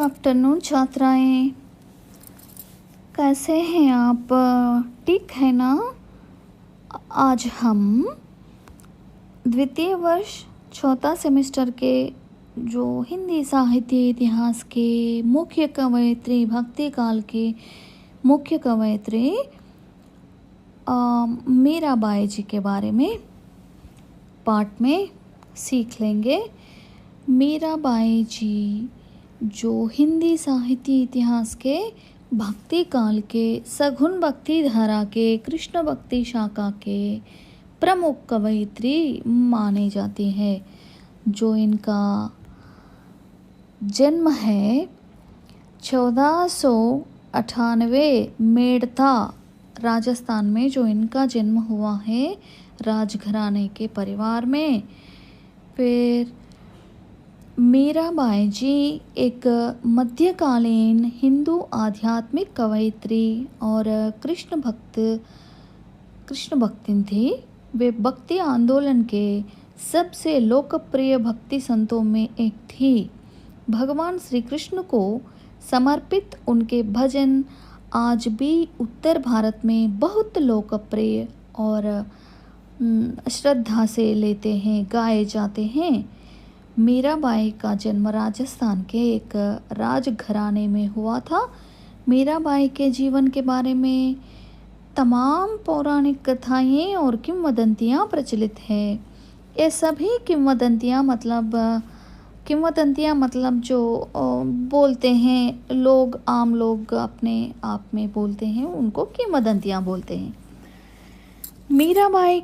Afternoon छात्राएं, कैसे हैं आप? ठीक है ना? आज हम द्वितीय वर्ष चौथा सेमेस्टर के जो हिंदी साहित्य इतिहास के मुख्य कवयित्री, भक्ति काल के मुख्य कवयित्री मीराबाई जी के बारे में पाठ में सीख लेंगे। मीराबाई जी जो हिंदी साहित्य इतिहास के भक्ति काल के सगुन भक्ति धारा के कृष्ण भक्ति शाखा के प्रमुख कवयित्री माने जाती है। जो इनका जन्म है 1498 मेड़ता राजस्थान में, जो इनका जन्म हुआ है राजघराने के परिवार में। फिर मीराबाई जी एक मध्यकालीन हिंदू आध्यात्मिक कवयित्री और कृष्ण भक्तिन थी। वे भक्ति आंदोलन के सबसे लोकप्रिय भक्ति संतों में एक थी। भगवान श्री कृष्ण को समर्पित उनके भजन आज भी उत्तर भारत में बहुत लोकप्रिय और श्रद्धा से गाए जाते हैं। मीराबाई का जन्म राजस्थान के एक राजघराने में हुआ था। मीराबाई के जीवन के बारे में तमाम पौराणिक कथाएं और किंवदंतियां प्रचलित हैं। ये सभी किंवदंतियां मतलब जो बोलते हैं लोग, आम लोग अपने आप में बोलते हैं, उनको किंवदंतियां बोलते हैं। मीराबाई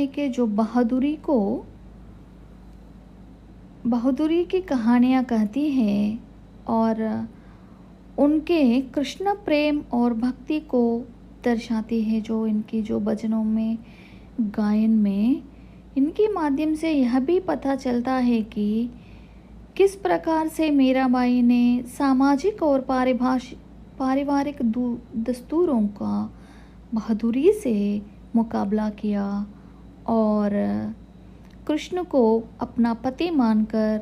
के जो बहादुरी की कहानियाँ कहती हैं और उनके कृष्ण प्रेम और भक्ति को दर्शाती है। जो इनकी जो भजनों में, गायन में, इनके माध्यम से यह भी पता चलता है कि किस प्रकार से मीराबाई ने सामाजिक और पारिवारिक दस्तूरों का बहादुरी से मुकाबला किया और कृष्ण को अपना पति मानकर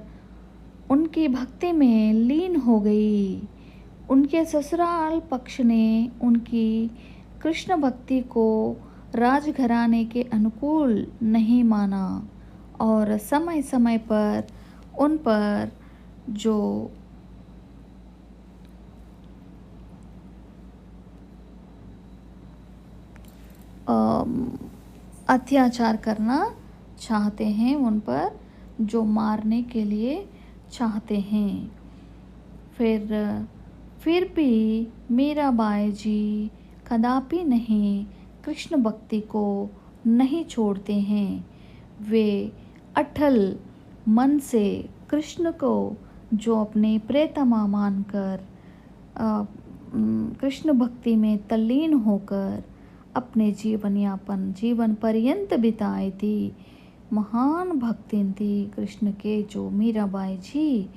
उनकी भक्ति में लीन हो गई। उनके ससुराल पक्ष ने उनकी कृष्ण भक्ति को राजघराने के अनुकूल नहीं माना और समय समय पर उन पर जो अत्याचार करना चाहते हैं, उन पर जो मारने के लिए चाहते हैं। फिर भी मीराबाई जी कदापि नहीं कृष्ण भक्ति को नहीं छोड़ते हैं। वे अटल मन से कृष्ण को जो अपने प्रियतमा मानकर कृष्ण भक्ति में तल्लीन होकर अपने जीवन पर्यंत बिताई थी। महान भक्तिन थी कृष्ण के जो मीराबाई जी।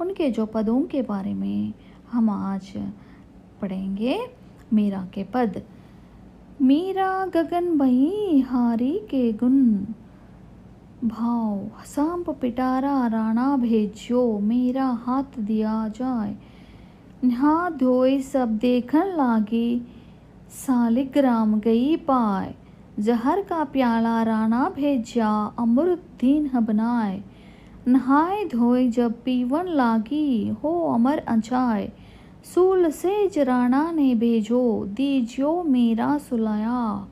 उनके जो पदों के बारे में हम आज पढ़ेंगे। मीरा के पद। मीरा गगन बही हारी के गुण, भाव सांप पिटारा राणा भेज्यो, मेरा हाथ दिया जाए। नहा धोई सब देखन लागी, सालिग्राम गई पाए। जहर का प्याला राणा भेजा, अमृत दीन बनाए। नहाए धोए जब पीवन लागी, हो अमर अजाए। सूल से राणा ने भेजो, दीजियो मेरा सुलाया।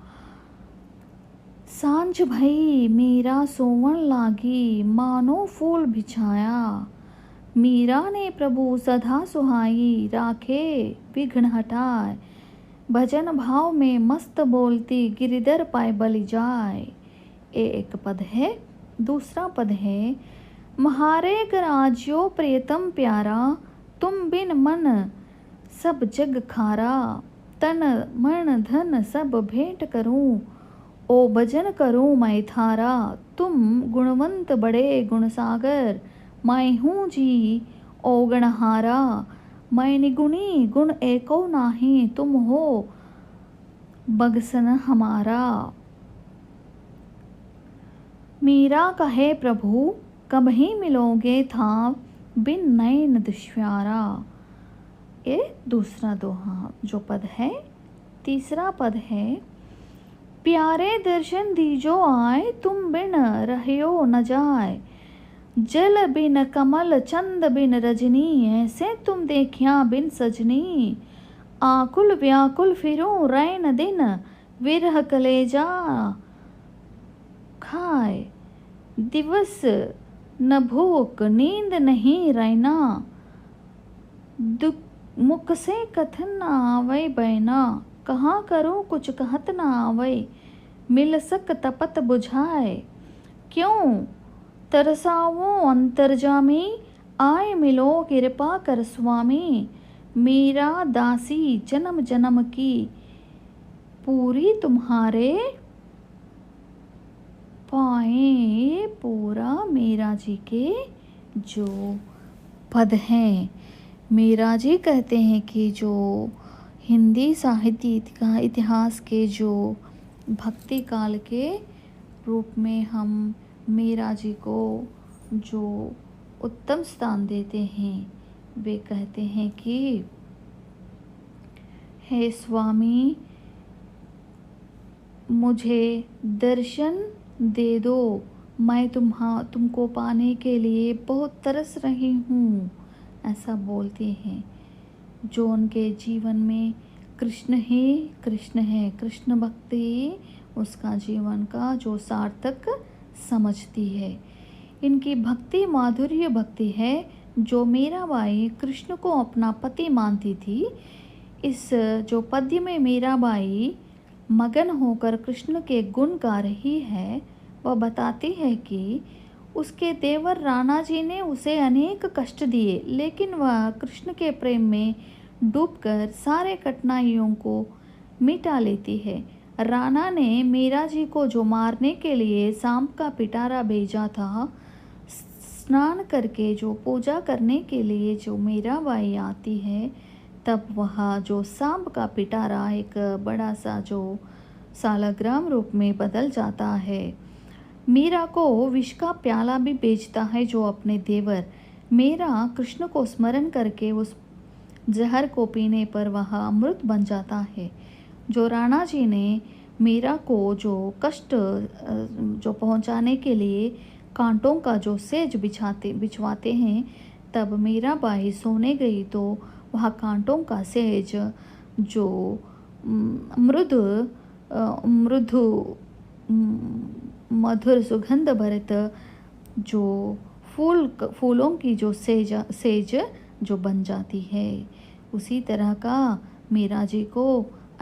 सांझ भई मीरा सोवन लागी, मानो फूल बिछाया। मीरा ने प्रभु सदा सुहाई, राखे विघ्न हटाए। भजन भाव में मस्त बोलती, गिरिधर पाए बलि जाए। ये एक पद है। दूसरा पद है। म्हारे राज्यो प्रियतम प्यारा, तुम बिन मन सब जग खारा। तन मन धन सब भेंट करूं, ओ भजन करूं मैं थारा। तुम गुणवंत बड़े गुणसागर, मैं हूँ जी ओ गणहारा। मैं निगुणी गुण एको नाही, तुम हो बगसन हमारा। मीरा कहे प्रभु कब ही मिलोगे था बिन नैन दुश्वारा। ये दूसरा दोहा जो पद है। तीसरा पद है, प्यारे दर्शन दीजो आए तुम बिन रहियो न जाए। जल बिन कमल चंद बिन रजनी ऐसे तुम देखिया बिन सजनी। आकुल व्याकुल फिरो रैन दिन विरह कलेजा खाए। दिवस न भूख नींद नहीं रैना। दुख मुख से कथन न आवै बैना। कहाँ करूँ कुछ कहत न आवै। मिल सक तपत बुझाए। क्यों तरसावो अंतर्जामी। आए मिलो कृपा कर स्वामी। मीरा दासी जन्म जन्म की पूरी तुम्हारे पाए। पूरा मीरा जी के जो पद हैं। मीरा जी कहते हैं कि जो हिंदी साहित्य का इतिहास के जो भक्ति काल के रूप में हम मीरा जी को जो उत्तम स्थान देते हैं, वे कहते हैं कि हे स्वामी मुझे दर्शन दे दो। मैं तुमको पाने के लिए बहुत तरस रही हूँ, ऐसा बोलते हैं। जो उनके जीवन में कृष्ण ही कृष्ण है, कृष्ण भक्ति उसका जीवन का जो सार्थक समझती है। इनकी भक्ति माधुर्य भक्ति है। जो मीराबाई कृष्ण को अपना पति मानती थी, इस जो पद्य में मीराबाई मगन होकर कृष्ण के गुण गा रही है, वह बताती है कि उसके देवर राणा जी ने उसे अनेक कष्ट दिए, लेकिन वह कृष्ण के प्रेम में डूबकर सारे कठिनाइयों को मिटा लेती है। राणा ने मीरा जी को जो मारने के लिए सांप का पिटारा भेजा था, स्नान करके जो पूजा करने के लिए जो मीराबाई आती है, तब वह जो सांप का पिटारा एक बड़ा सा जो सालग्राम रूप में बदल जाता है। मीरा को विष का प्याला भी बेचता है जो अपने देवर। मीरा कृष्ण को स्मरण करके उस जहर को पीने पर वह अमृत बन जाता है। जो राणा जी ने मीरा को जो कष्ट जो पहुंचाने के लिए कांटों का जो सेज बिछवाते हैं, तब मीराबाई सोने गई तो वह कांटों का सेज जो मृदु मधुर सुगंध भरित जो फूलों की जो सेज जो बन जाती है। उसी तरह का मीरा जी को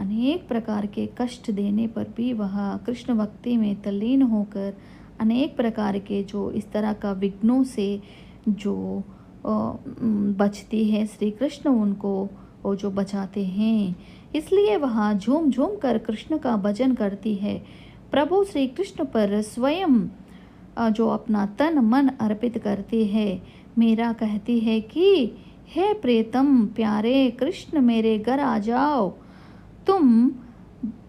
अनेक प्रकार के कष्ट देने पर भी वह कृष्ण भक्ति में तल्लीन होकर अनेक प्रकार के जो इस तरह का विघ्नों से जो बचती है, श्री कृष्ण उनको वो जो बचाते हैं। इसलिए वह झूम झूम कर कृष्ण का भजन करती है। प्रभु श्री कृष्ण पर स्वयं जो अपना तन मन अर्पित करती है। मीरा कहती है कि हे प्रियतम प्यारे कृष्ण मेरे घर आ जाओ, तुम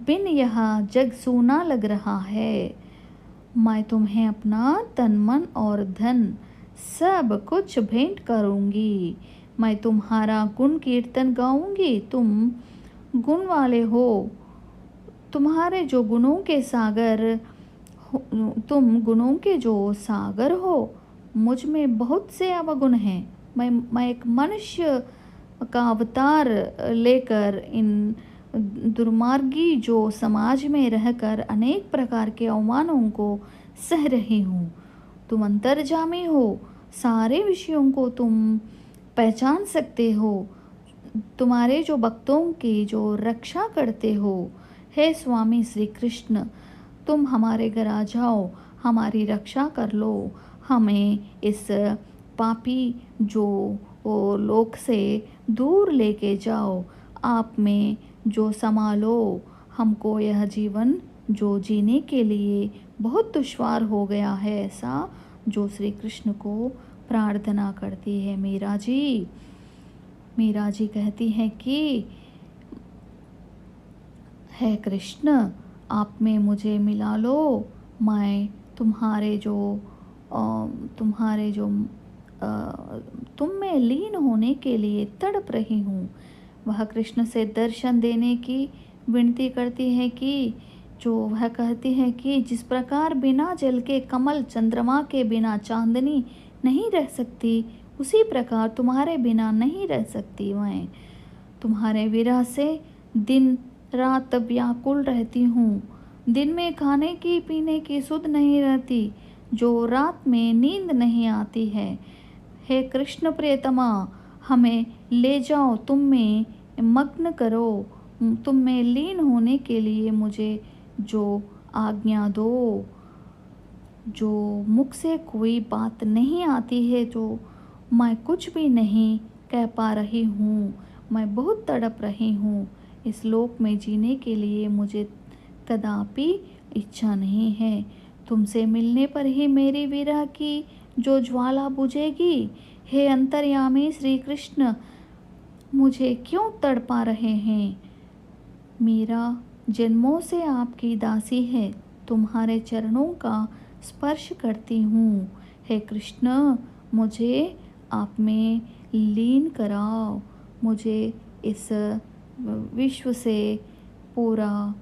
बिन यहाँ जग सूना लग रहा है। मैं तुम्हें अपना तन मन और धन सब कुछ भेंट करूँगी। मैं तुम्हारा गुण कीर्तन गाऊंगी। तुम गुण वाले हो, तुम्हारे जो गुणों के सागर तुम गुणों के जो सागर हो। मुझ में बहुत से अवगुण हैं। मैं एक मनुष्य का अवतार लेकर इन दुर्मार्गी जो समाज में रहकर अनेक प्रकार के अवमानों को सह रही हूँ। तुम अंतर्जामी हो, सारे विषयों को तुम पहचान सकते हो। तुम्हारे जो भक्तों की जो रक्षा करते हो। हे स्वामी श्री कृष्ण, तुम हमारे घर आ जाओ, हमारी रक्षा कर लो। हमें इस पापी जो लोक से दूर लेके जाओ। आप में जो संभालो। हमको यह जीवन जो जीने के लिए बहुत दुश्वार हो गया है, ऐसा जो श्री कृष्ण को प्रार्थना करती है मीरा जी। मीरा जी कहती हैं कि हे कृष्ण, आप में मुझे मिला लो, मैं तुम्हारे जो तुम में लीन होने के लिए तड़प रही हूँ। वह कृष्ण से दर्शन देने की विनती करती है कि जो वह कहती है कि जिस प्रकार बिना जल के कमल चंद्रमा के बिना चांदनी नहीं रह सकती, उसी प्रकार तुम्हारे बिना नहीं रह सकती मैं। तुम्हारे विरह से दिन रात व्याकुल रहती हूँ। दिन में खाने की पीने की सुध नहीं रहती, जो रात में नींद नहीं आती है। हे कृष्ण प्रियतमा, हमें ले जाओ, तुम में मग्न करो, तुम में लीन होने के लिए मुझे जो आज्ञा दो। जो मुख से कोई बात नहीं आती है, जो मैं कुछ भी नहीं कह पा रही हूँ। मैं बहुत तड़प रही हूँ। इस लोक में जीने के लिए मुझे कदापि इच्छा नहीं है। तुमसे मिलने पर ही मेरी विरह की जो ज्वाला बुझेगी। हे अंतर्यामी श्री कृष्ण, मुझे क्यों तड़पा रहे हैं? मेरा जन्मों से आपकी दासी है, तुम्हारे चरणों का स्पर्श करती हूँ। हे कृष्ण, मुझे आप में लीन कराओ। मुझे इस विश्व से पूरा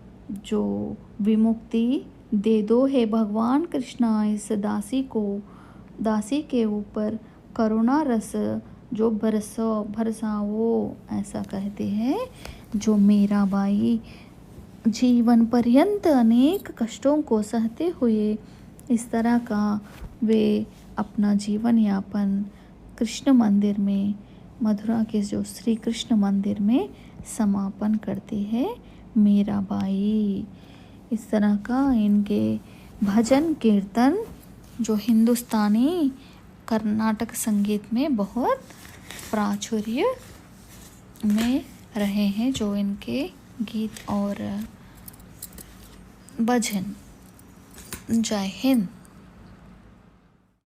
जो विमुक्ति दे दो। हे भगवान कृष्णा, इस दासी के ऊपर करुणा रस जो बरसाओ। ऐसा कहते हैं जो मीराबाई जीवन पर्यंत अनेक कष्टों को सहते हुए इस तरह का वे अपना जीवन यापन कृष्ण मंदिर में, मथुरा के जो श्री कृष्ण मंदिर में समापन करती है मीराबाई। इस तरह का इनके भजन कीर्तन जो हिंदुस्तानी कर्नाटक संगीत में बहुत प्राचुर्य में रहे हैं, जो इनके गीत और भजन। जय हिंद।